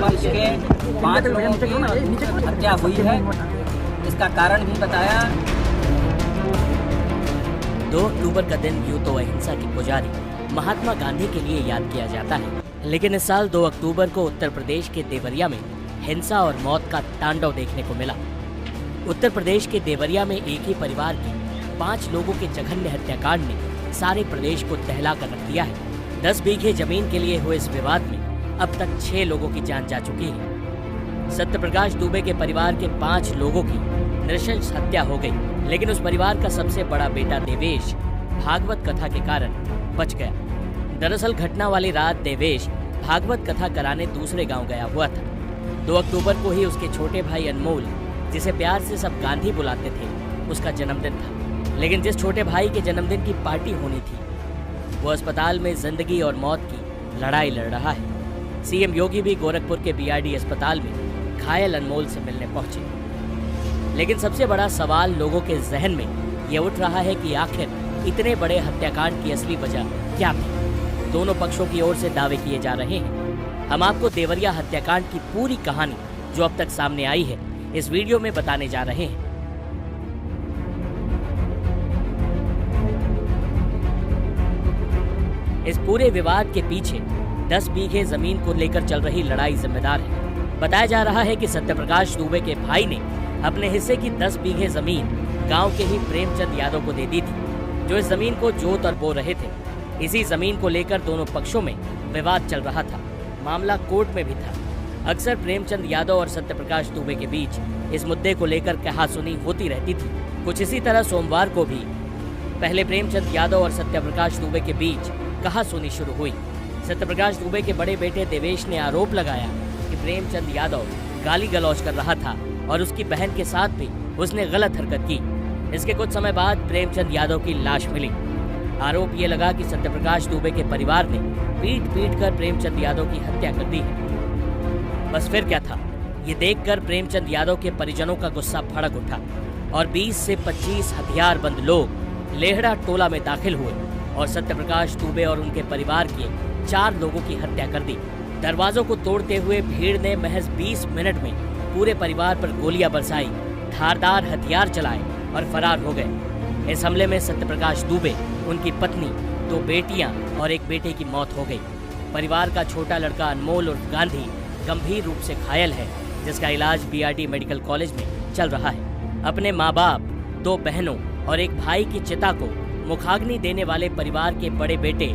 पक्ष के 5 लोगों की हत्या हुई है। इसका कारण भी बताया। 2 अक्टूबर का दिन यूं तो अहिंसा की पुजारी महात्मा गांधी के लिए याद किया जाता है, लेकिन इस साल 2 अक्टूबर को उत्तर प्रदेश के देवरिया में हिंसा और मौत का तांडव देखने को मिला। उत्तर प्रदेश के देवरिया में एक ही परिवार के 5 लोगों के जघन्य हत्याकांड ने सारे प्रदेश को दहला कर रख दिया है। 10 बीघे जमीन के लिए हुए इस विवाद में अब तक 6 लोगों की जान जा चुकी है। सत्यप्रकाश दुबे के परिवार के 5 लोगों की नृशंस हत्या हो गई, लेकिन उस परिवार का सबसे बड़ा बेटा देवेश भागवत कथा के कारण बच गया। दरअसल घटना वाली रात देवेश भागवत कथा कराने दूसरे गांव गया हुआ था। 2 अक्टूबर को ही उसके छोटे भाई अनमोल, जिसे प्यार से सब गांधी बुलाते थे, उसका जन्मदिन था। लेकिन जिस छोटे भाई के जन्मदिन की पार्टी होनी थी, वो अस्पताल में जिंदगी और मौत की लड़ाई लड़ रहा है। सीएम योगी भी गोरखपुर के बीआरडी अस्पताल में घायल अनमोल से मिलने पहुंचे। लेकिन सबसे बड़ा सवाल लोगों के जहन में ये उठ रहा है कि आखिर इतने बड़े हत्याकांड की असली वजह क्या थी। दोनों पक्षों की ओर से दावे किए जा रहे हैं। हम आपको देवरिया हत्याकांड की पूरी कहानी जो अब तक सामने आई है इस वीडियो में बताने जा रहे हैं। इस पूरे विवाद के पीछे 10 बीघे जमीन को लेकर चल रही लड़ाई जिम्मेदार है। बताया जा रहा है कि सत्यप्रकाश दुबे के भाई ने अपने हिस्से की 10 बीघे जमीन गांव के ही प्रेमचंद यादव को दे दी थी, जो इस जमीन को जोत और बो रहे थे। इसी जमीन को लेकर दोनों पक्षों में विवाद चल रहा था। मामला कोर्ट में भी था। अक्सर प्रेमचंद यादव और सत्यप्रकाश दुबे के बीच इस मुद्दे को लेकर कहासुनी होती रहती थी। कुछ इसी तरह सोमवार को भी पहले प्रेमचंद यादव और सत्यप्रकाश दुबे के बीच कहासुनी शुरू हुई। सत्यप्रकाश दुबे के बड़े बेटे देवेश ने आरोप लगाया कि प्रेमचंद यादव गाली गलौज कर रहा था और उसकी बहन के साथ भी उसने गलत हरकत की। इसके कुछ समय बाद प्रेमचंद यादव की लाश मिली। आरोप ये लगा कि सत्यप्रकाश दुबे के परिवार ने पीट कर प्रेमचंद यादव की हत्या कर दी है। बस फिर क्या था, ये देखकर प्रेमचंद यादव के परिजनों का गुस्सा भड़क उठा और 20 से 25 हथियारबंद लोग लेहड़ा टोला में दाखिल हुए और सत्यप्रकाश दुबे और उनके परिवार के 4 लोगों की हत्या कर दी। दरवाजों को तोड़ते हुए भीड़ ने महज 20 मिनट में पूरे परिवार पर गोलियां बरसाई, धारदार हथियार चलाए और फरार हो गए। इस हमले में सत्यप्रकाश दुबे, उनकी पत्नी, 2 बेटियां और एक बेटे की मौत हो गई। परिवार का छोटा लड़का अनमोल उर्फ गांधी गंभीर रूप से घायल है, जिसका इलाज बीआरडी मेडिकल कॉलेज में चल रहा है। अपने माँ बाप, 2 बहनों और एक भाई की चिता को मुखाग्नि देने वाले परिवार के बड़े बेटे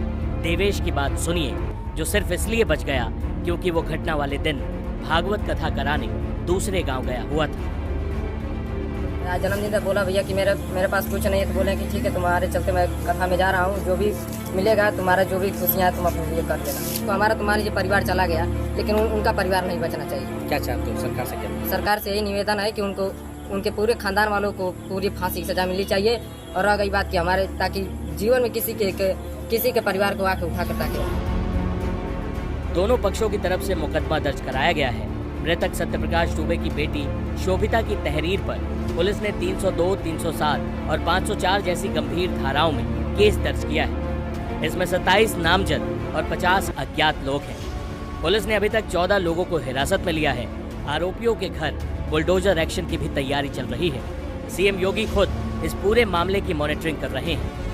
देवेश की बात सुनिए, जो सिर्फ इसलिए बच गया क्योंकि वो घटना वाले दिन भागवत कथा कराने दूसरे गांव गया हुआ था। जन्मदिन तक बोला भैया कि मेरे पास कुछ नहीं है, तो बोले कि ठीक है, तुम्हारे चलते मैं कथा में जा रहा हूँ, जो भी मिलेगा तुम्हारा जो भी खुशियाँ तुम अपने लिए कर देना। तो हमारा तुम्हारा ये परिवार चला गया, लेकिन उनका परिवार नहीं बचना चाहिए। क्या चाहते हो सरकार से? क्या सरकार से यही निवेदन है कि उनको, उनके पूरे खानदान वालों को पूरी फांसी की सजा मिलनी चाहिए। और रह गई बात कि हमारे, ताकि जीवन में किसी के परिवार को आके उठा कर ताकि। दोनों पक्षों की तरफ से मुकदमा दर्ज कराया गया है। मृतक सत्यप्रकाश दुबे की बेटी शोभिता की तहरीर पर पुलिस ने 302, 307 और 504 जैसी गंभीर धाराओं में केस दर्ज किया है। इसमें 27 नामजद और 50 अज्ञात लोग हैं। पुलिस ने अभी तक 14 लोगों को हिरासत में लिया है। आरोपियों के घर बुलडोजर एक्शन की भी तैयारी चल रही है। सीएम योगी खुद इस पूरे मामले की मॉनिटरिंग कर रहे हैं।